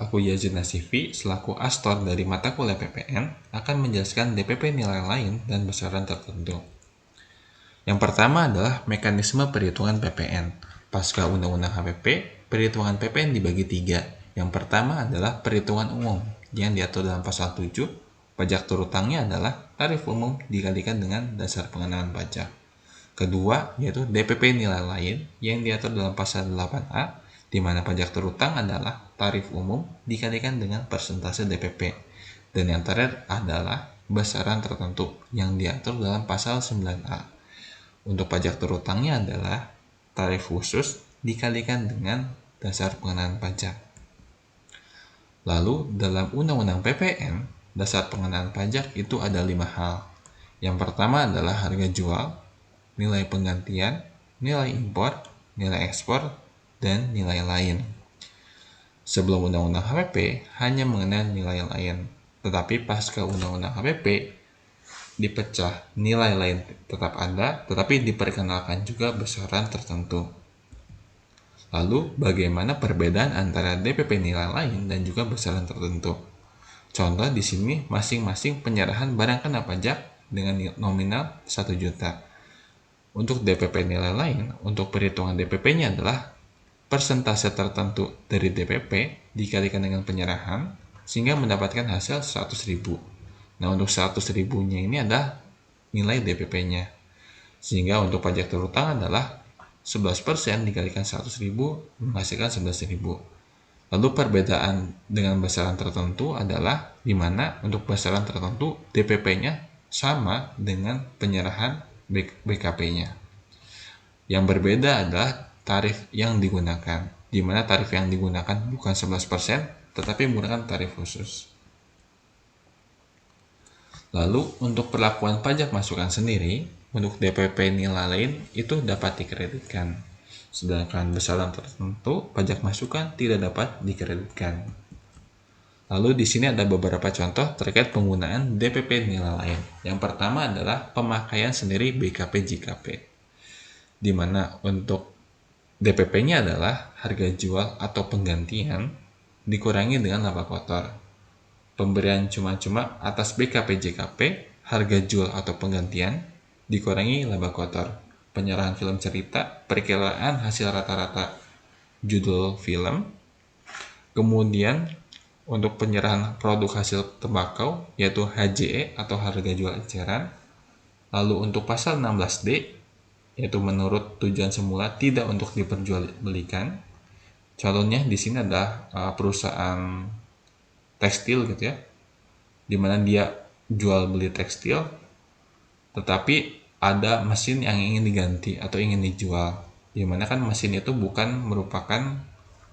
aku Yazid Nasifi selaku astor dari mata kuliah PPN akan menjelaskan DPP nilai lain dan besaran tertentu. Yang pertama adalah mekanisme perhitungan PPN. Pasca Undang-Undang HPP, perhitungan PPN dibagi 3. Yang pertama adalah perhitungan umum yang diatur dalam pasal 7. Pajak terutangnya adalah tarif umum dikalikan dengan dasar pengenaan pajak. Kedua, yaitu DPP nilai lain yang diatur dalam pasal 8A, di mana pajak terutang adalah tarif umum dikalikan dengan persentase DPP. Dan yang terakhir adalah besaran tertentu yang diatur dalam pasal 9A. Untuk pajak terutangnya adalah tarif khusus dikalikan dengan dasar pengenaan pajak. Lalu dalam Undang-Undang PPN, dasar pengenaan pajak itu ada 5 hal. Yang pertama adalah harga jual, nilai penggantian, nilai impor, nilai ekspor, dan nilai lain. Sebelum Undang-Undang HPP hanya mengenai nilai lain, tetapi pasca Undang-Undang HPP dipecah, nilai lain tetap ada, tetapi diperkenalkan juga besaran tertentu. Lalu bagaimana perbedaan antara DPP nilai lain dan juga besaran tertentu? Contoh di sini masing-masing penyerahan barang kena pajak dengan nominal 1 juta. Untuk DPP nilai lain, untuk perhitungan DPP-nya adalah persentase tertentu dari DPP dikalikan dengan penyerahan sehingga mendapatkan hasil 100.000. Nah, untuk 100.000-nya ini adalah nilai DPP-nya. Sehingga untuk pajak terutang adalah 11% dikalikan 100.000 menghasilkan 11.000. Lalu perbedaan dengan besaran tertentu adalah di mana untuk besaran tertentu DPP-nya sama dengan penyerahan BKP-nya. Yang berbeda adalah tarif yang digunakan, di mana tarif yang digunakan bukan 11%, tetapi menggunakan tarif khusus. Lalu untuk perlakuan pajak masukan sendiri, untuk DPP nilai lain itu dapat dikreditkan. Sedangkan besaran tertentu pajak masukan tidak dapat dikreditkan. Lalu di sini ada beberapa contoh terkait penggunaan DPP nilai lain. Yang pertama adalah pemakaian sendiri BKP JKP, di mana untuk DPP-nya adalah harga jual atau penggantian dikurangi dengan laba kotor. Pemberian cuma-cuma atas BKP JKP, harga jual atau penggantian dikurangi laba kotor. Penyerahan film cerita, perkiraan hasil rata-rata judul film. Kemudian untuk penyerahan produk hasil tembakau yaitu HJE atau harga jual eceran. Lalu untuk pasal 16D yaitu menurut tujuan semula tidak untuk diperjualbelikan. Contohnya di sini ada perusahaan tekstil gitu ya, di mana dia jual beli tekstil, tetapi ada mesin yang ingin diganti atau ingin dijual, di mana kan mesin itu bukan merupakan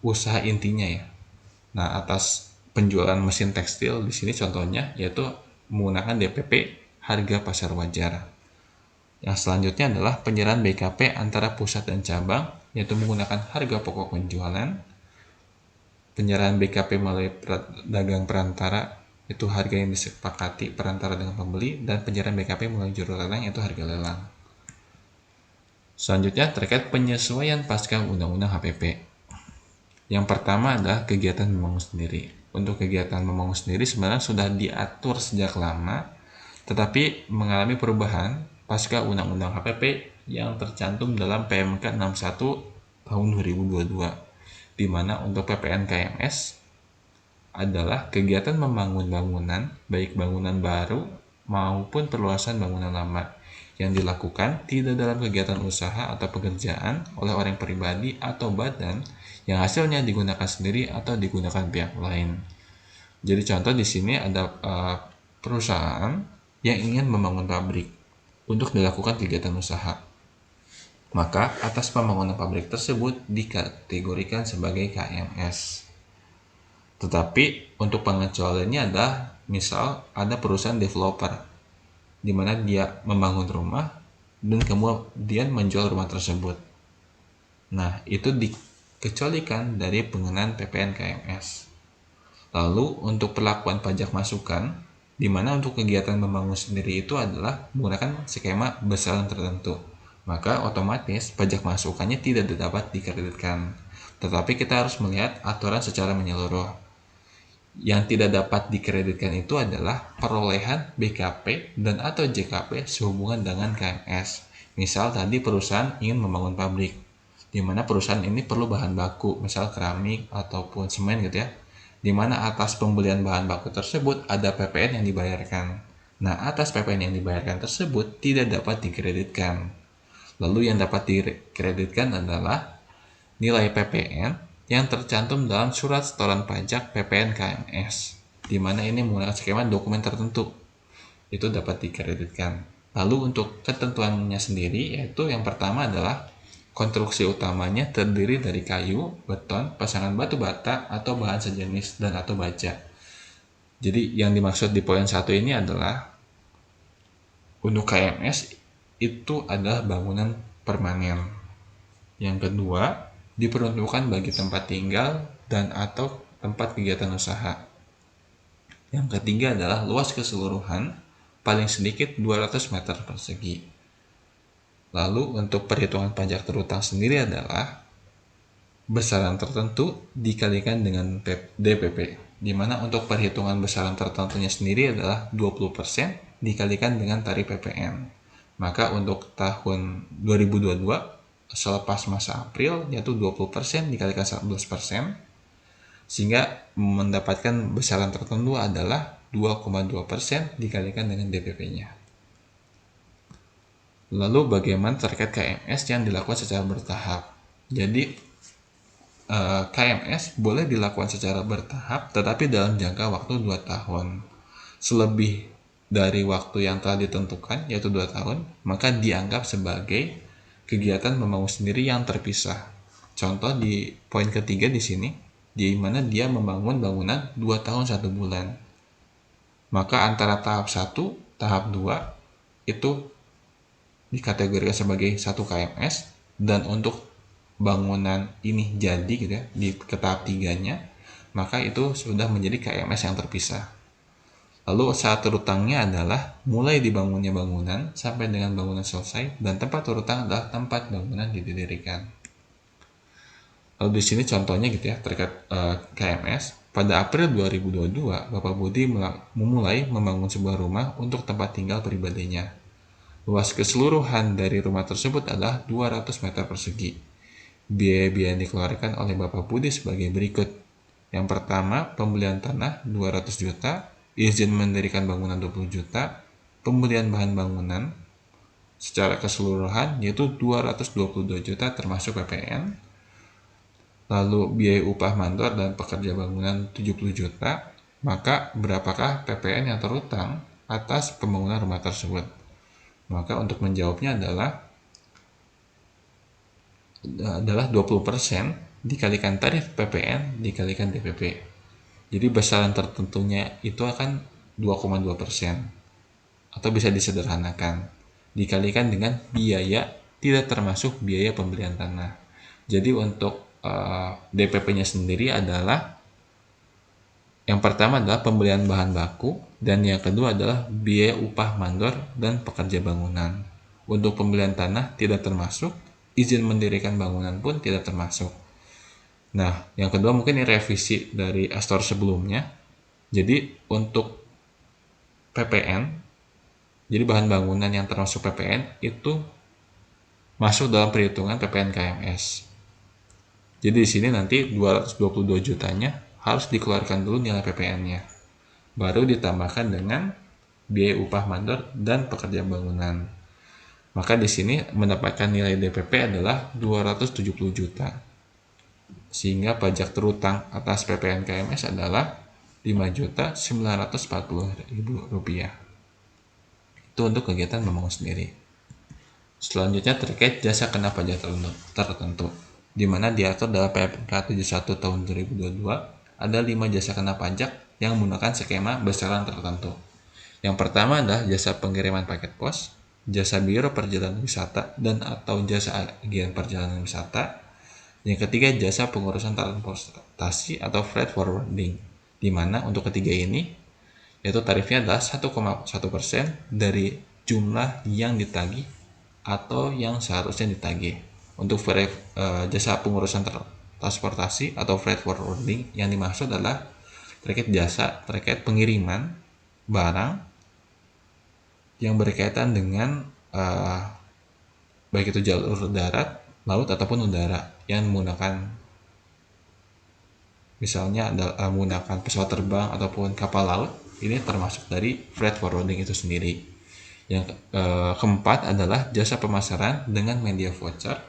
usaha intinya ya. Nah, atas penjualan mesin tekstil di sini contohnya yaitu menggunakan DPP harga pasar wajar. Yang selanjutnya adalah penyerahan BKP antara pusat dan cabang, yaitu menggunakan harga pokok penjualan. Penyerahan BKP melalui dagang perantara, itu harga yang disepakati perantara dengan pembeli, dan penyerahan BKP melalui juru lelang, yaitu harga lelang. Selanjutnya terkait penyesuaian pasca Undang-Undang HPP. Yang pertama adalah kegiatan membangun sendiri. Untuk kegiatan membangun sendiri sebenarnya sudah diatur sejak lama, tetapi mengalami perubahan pasca Undang-Undang HPP yang tercantum dalam PMK 61 tahun 2022, di mana untuk PPN KMS adalah kegiatan membangun bangunan, baik bangunan baru maupun perluasan bangunan lama, yang dilakukan tidak dalam kegiatan usaha atau pekerjaan oleh orang pribadi atau badan yang hasilnya digunakan sendiri atau digunakan pihak lain. Jadi contoh di sini ada perusahaan yang ingin membangun pabrik untuk dilakukan kegiatan usaha. Maka atas pembangunan pabrik tersebut dikategorikan sebagai KMS. Tetapi untuk pengecualiannya adalah misal ada perusahaan developer di mana dia membangun rumah dan kemudian menjual rumah tersebut. Nah, itu dikecualikan dari pengenaan PPN KMS. Lalu untuk perlakuan pajak masukan, di mana untuk kegiatan membangun sendiri itu adalah menggunakan skema besaran tertentu, maka otomatis pajak masukannya tidak dapat dikreditkan. Tetapi kita harus melihat aturan secara menyeluruh. Yang tidak dapat dikreditkan itu adalah perolehan BKP dan atau JKP sehubungan dengan KMS. Misal tadi perusahaan ingin membangun pabrik, di mana perusahaan ini perlu bahan baku, misal keramik ataupun semen gitu ya, di mana atas pembelian bahan baku tersebut ada PPN yang dibayarkan. Nah, atas PPN yang dibayarkan tersebut tidak dapat dikreditkan. Lalu yang dapat dikreditkan adalah nilai PPN yang tercantum dalam surat setoran pajak PPN KMS, di mana ini menggunakan skema dokumen tertentu, itu dapat dikreditkan. Lalu untuk ketentuannya sendiri, yaitu yang pertama adalah konstruksi utamanya terdiri dari kayu, beton, pasangan batu bata, atau bahan sejenis dan atau baja. Jadi yang dimaksud di poin 1 ini adalah untuk KMS itu adalah bangunan permanen. Yang kedua, diperuntukkan bagi tempat tinggal dan atau tempat kegiatan usaha. Yang ketiga adalah luas keseluruhan paling sedikit 200 meter persegi. Lalu untuk perhitungan pajak terutang sendiri adalah besaran tertentu dikalikan dengan DPP, di mana untuk perhitungan besaran tertentunya sendiri adalah 20% dikalikan dengan tarif PPN. Maka untuk tahun 2022 selepas masa April yaitu 20% dikalikan 11%, sehingga mendapatkan besaran tertentu adalah 2,2% dikalikan dengan DPP-nya. Lalu bagaimana terkait KMS yang dilakukan secara bertahap? Jadi KMS boleh dilakukan secara bertahap tetapi dalam jangka waktu 2 tahun. Selebih dari waktu yang telah ditentukan yaitu 2 tahun, maka dianggap sebagai kegiatan membangun sendiri yang terpisah. Contoh di poin ketiga di sini, di mana dia membangun bangunan 2 tahun 1 bulan. Maka antara tahap 1, tahap 2 itu dikategorikan sebagai 1 KMS, dan untuk bangunan ini jadi gitu ya, di ke tahap 3-nya, maka itu sudah menjadi KMS yang terpisah. Lalu saat terutangnya adalah mulai dibangunnya bangunan sampai dengan bangunan selesai, dan tempat terutang adalah tempat bangunan didirikan. Lalu di sini contohnya gitu ya terkait KMS. Pada April 2022, Bapak Budi memulai membangun sebuah rumah untuk tempat tinggal pribadinya. Luas keseluruhan dari rumah tersebut adalah 200 meter persegi. Biaya-biaya yang dikeluarkan oleh Bapak Budi sebagai berikut. Yang pertama, pembelian tanah 200 juta, izin mendirikan bangunan 20 juta, pembelian bahan bangunan secara keseluruhan yaitu 222 juta termasuk PPN, lalu biaya upah mandor dan pekerja bangunan 70 juta, maka berapakah PPN yang terutang atas pembangunan rumah tersebut? Maka untuk menjawabnya adalah 20% dikalikan tarif PPN dikalikan DPP. Jadi besaran tertentunya itu akan 2,2%, atau bisa disederhanakan dikalikan dengan biaya tidak termasuk biaya pembelian tanah. Jadi untuk DPP-nya sendiri adalah yang pertama adalah pembelian bahan baku, dan yang kedua adalah biaya upah mandor dan pekerja bangunan. Untuk pembelian tanah tidak termasuk, izin mendirikan bangunan pun tidak termasuk. Nah, yang kedua mungkin ini revisi dari Astor sebelumnya. Jadi untuk PPN, jadi bahan bangunan yang termasuk PPN itu masuk dalam perhitungan PPN KMS. Jadi di sini nanti 222 jutanya harus dikeluarkan dulu nilai PPN-nya. Baru ditambahkan dengan biaya upah mandor dan pekerja bangunan. Maka di sini mendapatkan nilai DPP adalah 270 juta. Sehingga pajak terutang atas PPN KMS adalah Rp5.940.000. Itu untuk kegiatan membangun sendiri. Selanjutnya terkait jasa kena pajak tertentu, di mana diatur dalam PMK 71 tahun 2022 ada 5 jasa kena pajak yang menggunakan skema besaran tertentu. Yang pertama adalah jasa pengiriman paket pos, jasa biro perjalanan wisata dan atau jasa agen perjalanan wisata. Yang ketiga, jasa pengurusan transportasi atau freight forwarding, di mana untuk ketiga ini yaitu tarifnya adalah 1,1% dari jumlah yang ditagih atau yang seharusnya ditagih. Untuk jasa pengurusan transportasi atau freight forwarding yang dimaksud adalah terkait jasa, terkait pengiriman barang yang berkaitan dengan baik itu jalur darat, laut ataupun udara yang menggunakan misalnya menggunakan pesawat terbang ataupun kapal laut. Ini termasuk dari freight forwarding itu sendiri. Yang keempat adalah jasa pemasaran dengan media voucher.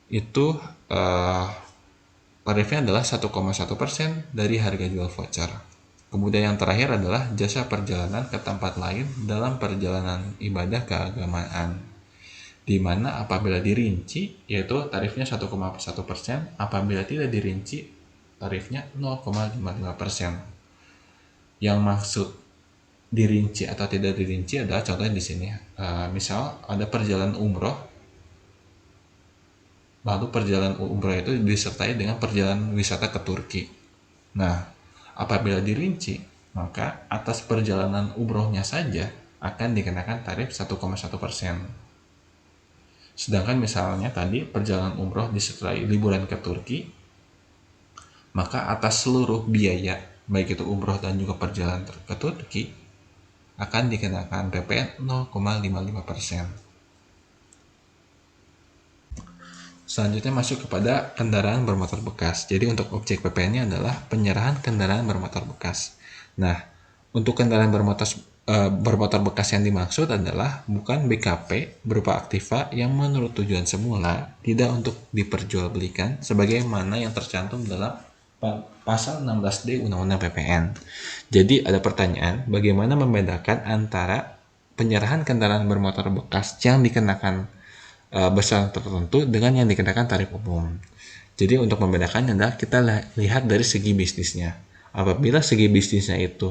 Itu tarifnya adalah 1,1% dari harga jual voucher. Kemudian yang terakhir adalah jasa perjalanan ke tempat lain dalam perjalanan ibadah keagamaan, di mana apabila dirinci yaitu tarifnya 1,1%, apabila tidak dirinci tarifnya 0,55%. Yang maksud dirinci atau tidak dirinci adalah contohnya di sini. Misal ada perjalanan umroh, lalu perjalanan umroh itu disertai dengan perjalanan wisata ke Turki. Nah, apabila dirinci, maka atas perjalanan umrohnya saja akan dikenakan tarif 1,1%. Sedangkan misalnya tadi perjalanan umroh disertai liburan ke Turki, maka atas seluruh biaya, baik itu umroh dan juga perjalanan ke Turki, akan dikenakan PPN 0,55%. Selanjutnya masuk kepada kendaraan bermotor bekas. Jadi untuk objek PPN-nya adalah penyerahan kendaraan bermotor bekas. Nah, untuk kendaraan bermotor bekas yang dimaksud adalah bukan BKP berupa aktiva yang menurut tujuan semula tidak untuk diperjualbelikan sebagaimana yang tercantum dalam pasal 16D Undang-Undang PPN. Jadi ada pertanyaan, bagaimana membedakan antara penyerahan kendaraan bermotor bekas yang dikenakan besaran tertentu dengan yang dikenakan tarif umum. Jadi untuk membedakannya adalah kita lihat dari segi bisnisnya. Apabila segi bisnisnya itu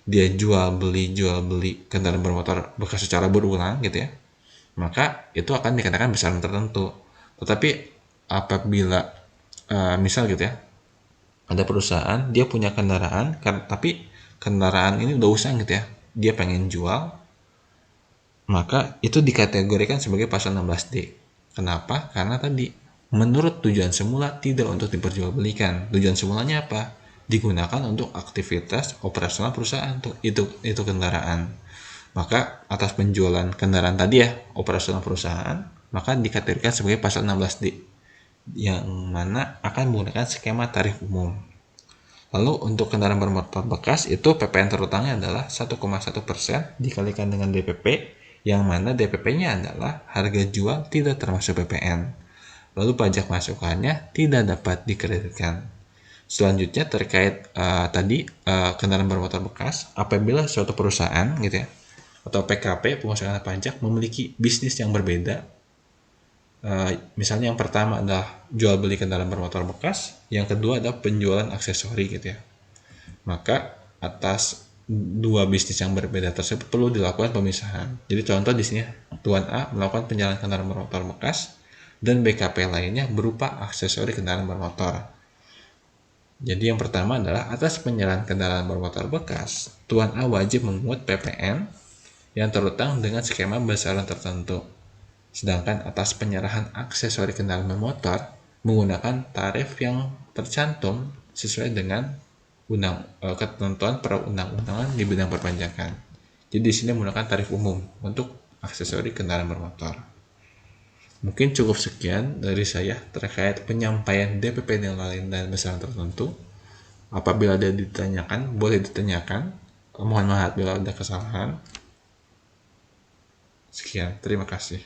dia jual beli kendaraan bermotor bekas secara berulang gitu ya, maka itu akan dikenakan besaran tertentu. Tetapi apabila misal gitu ya, ada perusahaan dia punya kendaraan tapi kendaraan ini udah usang gitu ya, dia pengen jual, maka itu dikategorikan sebagai pasal 16D. Kenapa? Karena tadi menurut tujuan semula tidak untuk diperjualbelikan. Tujuan semulanya apa? Digunakan untuk aktivitas operasional perusahaan itu kendaraan. Maka atas penjualan kendaraan tadi ya, operasional perusahaan, maka dikategorikan sebagai pasal 16D yang mana akan menggunakan skema tarif umum. Lalu untuk kendaraan bermotor bekas itu PPN terutangnya adalah 1,1% dikalikan dengan DPP, yang mana DPP-nya adalah harga jual tidak termasuk PPN. Lalu pajak masukannya tidak dapat dikreditkan. Selanjutnya terkait kendaraan bermotor bekas, apabila suatu perusahaan gitu ya atau PKP pengusaha pajak memiliki bisnis yang berbeda, misalnya yang pertama adalah jual beli kendaraan bermotor bekas, yang kedua adalah penjualan aksesori gitu ya, maka atas dua bisnis yang berbeda tersebut perlu dilakukan pemisahan. Jadi contoh di sini Tuan A melakukan penjualan kendaraan bermotor bekas dan BKP lainnya berupa aksesori kendaraan bermotor. Jadi yang pertama adalah atas penyerahan kendaraan bermotor bekas, Tuan A wajib memungut PPN yang terutang dengan skema besaran tertentu. Sedangkan atas penyerahan aksesori kendaraan bermotor menggunakan tarif yang tercantum sesuai dengan ketentuan perundang-undangan di bidang perpajakan. Jadi di sini menggunakan tarif umum untuk aksesori kendaraan bermotor. Mungkin cukup sekian dari saya terkait penyampaian DPP yang lain dan besaran tertentu. Apabila ada ditanyakan, boleh ditanyakan. Mohon maaf bila ada kesalahan. Sekian, terima kasih.